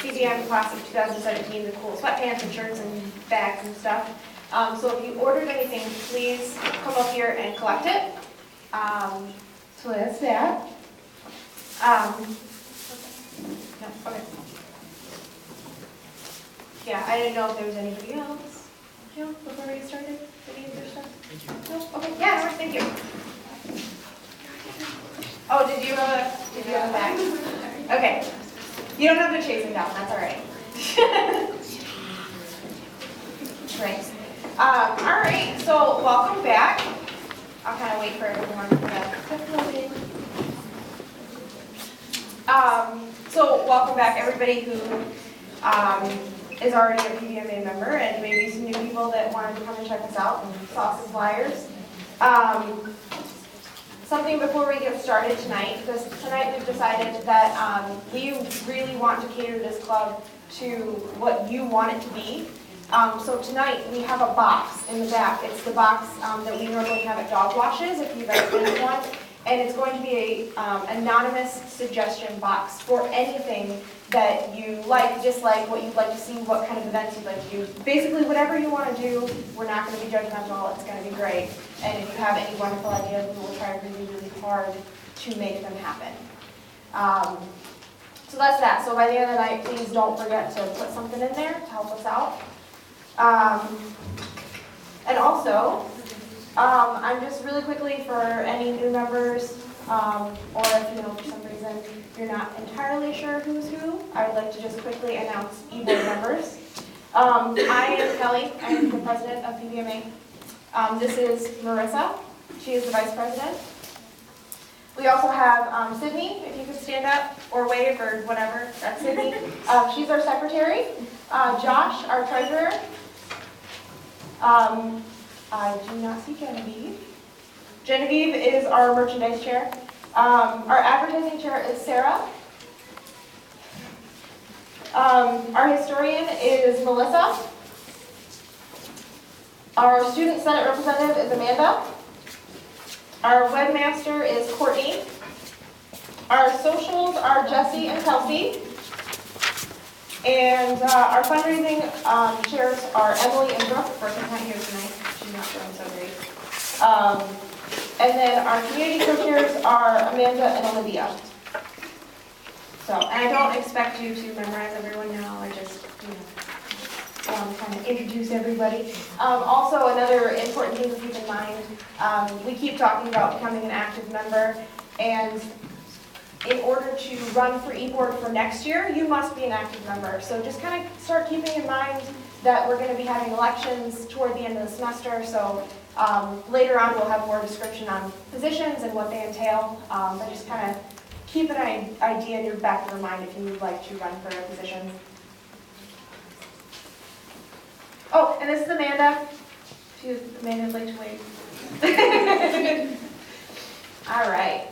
CBM class of 2017, the cool sweatpants and shirts and bags and stuff. So if you ordered anything, please come up here and collect it. So that's that. No, okay. Yeah, I didn't know if there was anybody else. Jill, before we get started, any other stuff? No? Okay, yeah, no, thank you. Oh, did you have a bag? Okay. You don't have to chase him down, that's all right. Great. All right, so welcome back. I'll kind of wait for everyone to get loaded. So welcome back, everybody who is already a PBMA member, and maybe some new people that wanted to come and check us out and saw some flyers. Something before we get started tonight, because tonight we've decided that we really want to cater this club to what you want it to be. So tonight we have a box in the back. It's the box that we normally have at dog washes, if you've ever been to one. And it's going to be a anonymous suggestion box for anything that you like, dislike, what you'd like to see, what kind of events you'd like to do. Basically, whatever you want to do, we're not going to be judgmental. It's going to be great. And if you have any wonderful ideas, we will try really, really hard to make them happen. So that's that. So by the end of the night, please don't forget to put something in there to help us out. And also, I'm just really quickly for any new members, or if for some reason you're not entirely sure who's who, I would like to just quickly announce e-board members. I am Kelly. I'm the president of PBMA. This is Marissa. She is the vice president. We also have Sydney, if you could stand up or wave or whatever. That's Sydney. She's our secretary. Josh, our treasurer. I do not see Genevieve. Genevieve is our merchandise chair. Our advertising chair is Sarah. Our historian is Melissa. Our student senate representative is Amanda. Our webmaster is Courtney. Our socials are Jesse and Kelsey. And our fundraising chairs are Emily and Brooke. Brooke is not here tonight. She's not feeling so great. And then our community co-chairs are Amanda and Olivia. So, and I don't expect you to memorize everyone now. I just, kind of introduce everybody. Also, another important thing to keep in mind, we keep talking about becoming an active member, and in order to run for e-board for next year, you must be an active member. So just kind of start keeping in mind that we're going to be having elections toward the end of the semester. So later on, we'll have more description on positions and what they entail. But just kind of keep an idea in your back of your mind if you would like to run for a position. Oh, and this is Amanda. Amanda's like to wave. All right.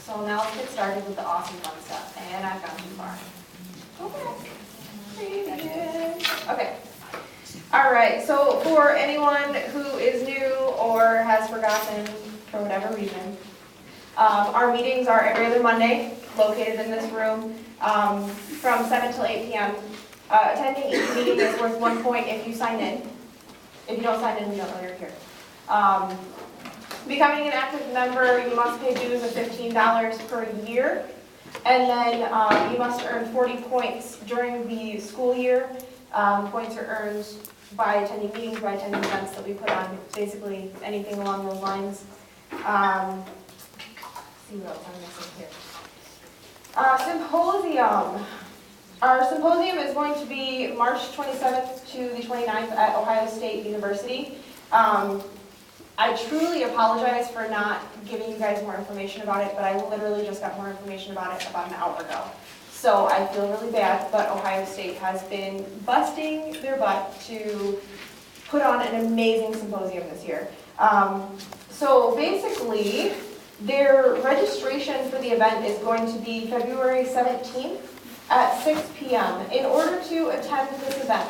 So now let's get started with the awesome fun stuff. And I've gone too far. Okay. All right. So for anyone who is new or has forgotten for whatever reason, our meetings are every other Monday, located in this room, from 7 till 8 p.m. Attending each meeting is worth 1 point if you sign in. If you don't sign in, we don't know you're here. Becoming an active member, you must pay dues of $15 per year, and then you must earn 40 points during the school year. Points are earned by attending meetings, by attending events that we put on, basically anything along those lines. Let's see what else I'm missing here. Symposium. Our symposium is going to be March 27th to the 29th at Ohio State University. I truly apologize for not giving you guys more information about it, but I literally just got more information about it about an hour ago. So I feel really bad, but Ohio State has been busting their butt to put on an amazing symposium this year. So basically, their registration for the event is going to be February 17th at 6 p.m. In order to attend this event,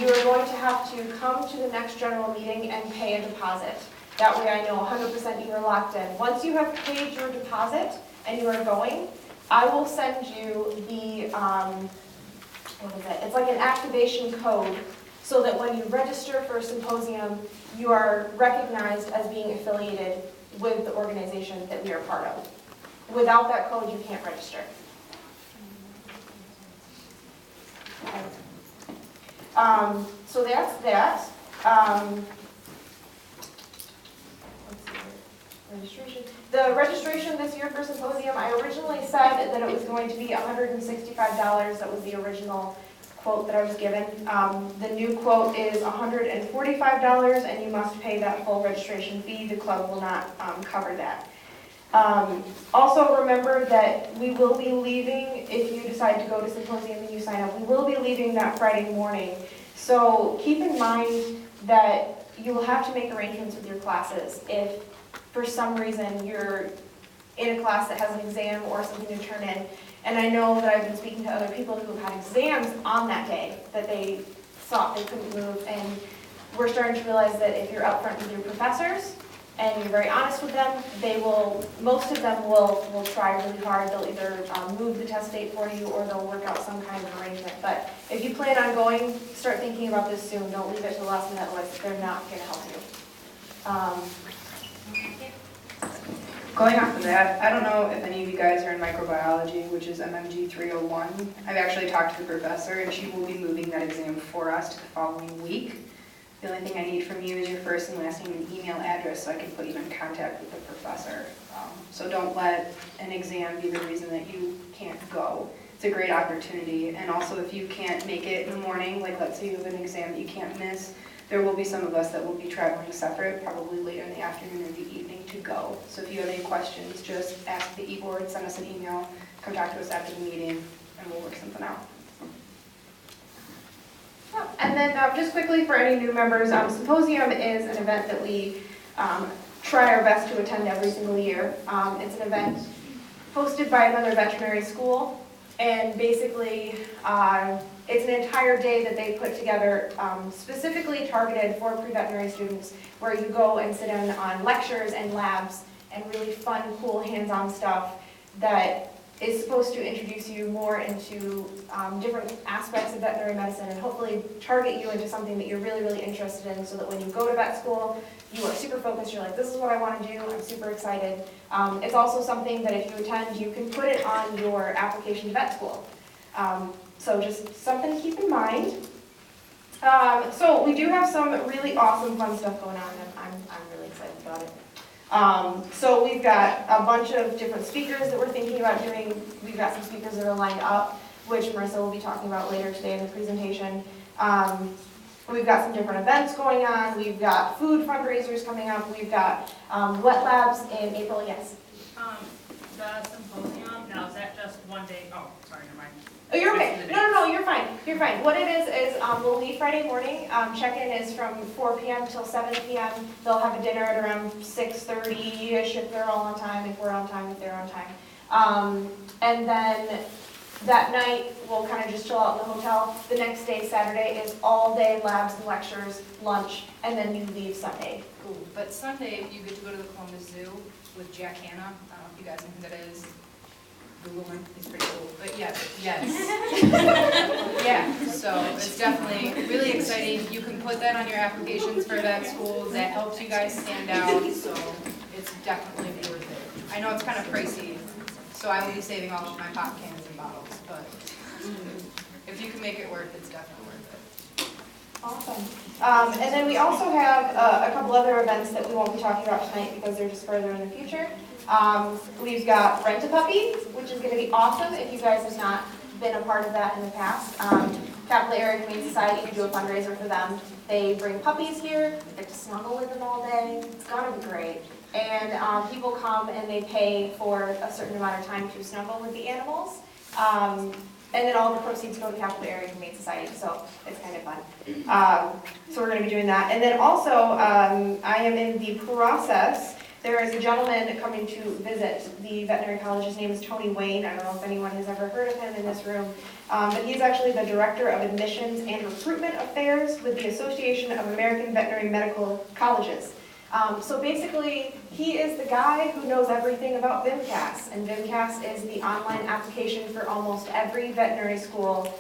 you are going to have to come to the next general meeting and pay a deposit. That way I know 100% you are locked in. Once you have paid your deposit and you are going, I will send you the what is it? It's like an activation code so that when you register for a symposium, you are recognized as being affiliated with the organization that we are part of. Without that code, you can't register. Okay. So that's that. Let's see here. Registration. The registration this year for symposium, I originally said that it was going to be $165. That was the original quote that I was given. The new quote is $145, and you must pay that full registration fee. The club will not cover that. Also remember that we will be leaving, if you decide to go to symposium and you sign up, we will be leaving that Friday morning. So keep in mind that you will have to make arrangements with your classes. If for some reason you're in a class that has an exam or something to turn in, and I know that I've been speaking to other people who have had exams on that day that they thought they couldn't move, and we're starting to realize that if you're upfront with your professors and you're very honest with them, most of them will try really hard. They'll either move the test date for you or they'll work out some kind of arrangement. But if you plan on going, start thinking about this soon. Don't leave it to the last minute, otherwise they're not going to help you. Going off of that, I don't know if any of you guys are in microbiology, which is MMG 301. I've actually talked to the professor, and she will be moving that exam for us to the following week. The only thing I need from you is your first and last name and email address so I can put you in contact with the professor. So don't let an exam be the reason that you can't go. It's a great opportunity. And also if you can't make it in the morning, like let's say you have an exam that you can't miss, there will be some of us that will be traveling separate, probably later in the afternoon or the evening to go. So if you have any questions, just ask the e-board, send us an email, come talk to us after the meeting, and we'll work something out. And then just quickly for any new members, Symposium is an event that we try our best to attend every single year. It's an event hosted by another veterinary school, and basically it's an entire day that they put together specifically targeted for pre-veterinary students, where you go and sit in on lectures and labs and really fun, cool, hands-on stuff that is supposed to introduce you more into different aspects of veterinary medicine and hopefully target you into something that you're really, really interested in, so that when you go to vet school, you are super focused, you're like, this is what I want to do, I'm super excited. It's also something that if you attend, you can put it on your application to vet school. So just something to keep in mind. So we do have some really awesome fun stuff going on, and I'm really excited about it. So we've got a bunch of different speakers that we're thinking about doing. We've got some speakers that are lined up, which Marissa will be talking about later today in the presentation. We've got some different events going on. We've got food fundraisers coming up. We've got wet labs in April. Yes? The symposium, now is that just one day? Oh, sorry, never mind. Oh, you're okay. No, you're fine. You're fine. What it is we'll leave Friday morning. Check-in is from 4 p.m. till 7 p.m. They'll have a dinner at around 6:30-ish if they're all on time, if we're on time, if they're on time. And then that night, we'll kind of just chill out in the hotel. The next day, Saturday, is all day labs and lectures, lunch, and then you leave Sunday. Cool. But Sunday, you get to go to the Columbus Zoo with Jack Hanna. I don't know if you guys know who that is. Google him. He's pretty cool. But yes. Yeah, so it's definitely really exciting. You can put that on your applications for vet school. That helps you guys stand out, so it's definitely worth it. I know it's kind of pricey, so I will be saving all of my pop cans and bottles, but if you can make it work, it's definitely worth it. Awesome. And then we also have a couple other events that we won't be talking about tonight because they're just further in the future. We've got Rent a Puppy, which is going to be awesome if you guys have not been a part of that in the past. Capital Area Humane Society, we do a fundraiser for them. They bring puppies here, you get to snuggle with them all day. It's going to be great. And people come and they pay for a certain amount of time to snuggle with the animals. And then all the proceeds go to Capital Area Humane Society, so it's kind of fun. So we're going to be doing that. And then also, I am in the process. There is a gentleman coming to visit the veterinary college. His name is Tony Wayne. I don't know if anyone has ever heard of him in this room. But he's actually the Director of Admissions and Recruitment Affairs with the Association of American Veterinary Medical Colleges. So basically, he is the guy who knows everything about VMCAS. And VMCAS is the online application for almost every veterinary school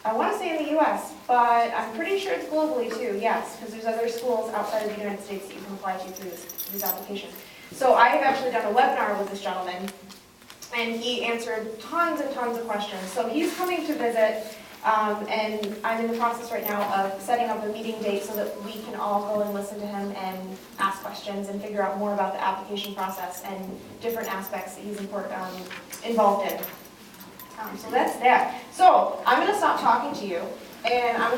I want to say in the US, but I'm pretty sure it's globally too, yes, because there's other schools outside of the United States that you can apply to through this application. So I have actually done a webinar with this gentleman, and he answered tons and tons of questions. So he's coming to visit, and I'm in the process right now of setting up a meeting date so that we can all go and listen to him and ask questions and figure out more about the application process and different aspects that he's involved in. So that's that. So I'm going to stop talking to you, and I'm